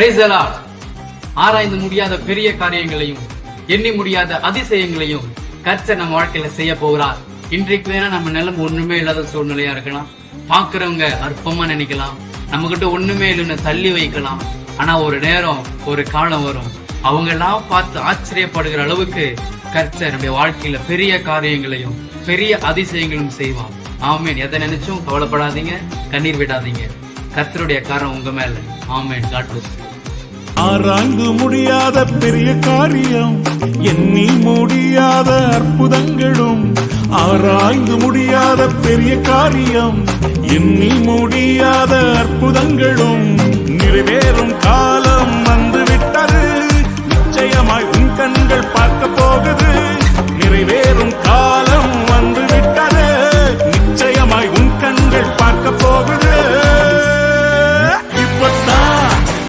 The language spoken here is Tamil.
Praise the Lord. ஆராய்ந்து முடியாத பெரிய காரியங்களையும் எண்ணி முடியாத அதிசயங்களையும் கர்த்தர் நம்ம வாழ்க்கையில செய்ய போகிறார். இன்றைக்கு வேணா நம்ம நிலம் ஒண்ணுமே இல்லாத சூழ்நிலையா இருக்கலாம். பாக்குறவங்க அற்பமா நினைக்கலாம், நம்ம கிட்ட ஒண்ணுமே இல்லைன்னு தள்ளி வைக்கலாம். ஆனா ஒரு நேரம் ஒரு காலம் வரும், அவங்க எல்லாம் பார்த்து ஆச்சரியப்படுகிற அளவுக்கு கர்த்தர் நம்முடைய வாழ்க்கையில பெரிய காரியங்களையும் பெரிய அதிசயங்களும் செய்வார். ஆமேன். எதை நினைச்சும் கவலைப்படாதீங்க, கண்ணீர் விடாதீங்க. கர்த்தருடைய காரம் உங்க மேல. ஆமேன். God bless you. ஆராய்ந்து முடியாத பெரிய காரியம், எண்ணி முடியாத அற்புதங்களும். ஆராய்ந்து முடியாத பெரிய காரியம், எண்ணி முடியாத அற்புதங்களும் நிறைவேறும் கால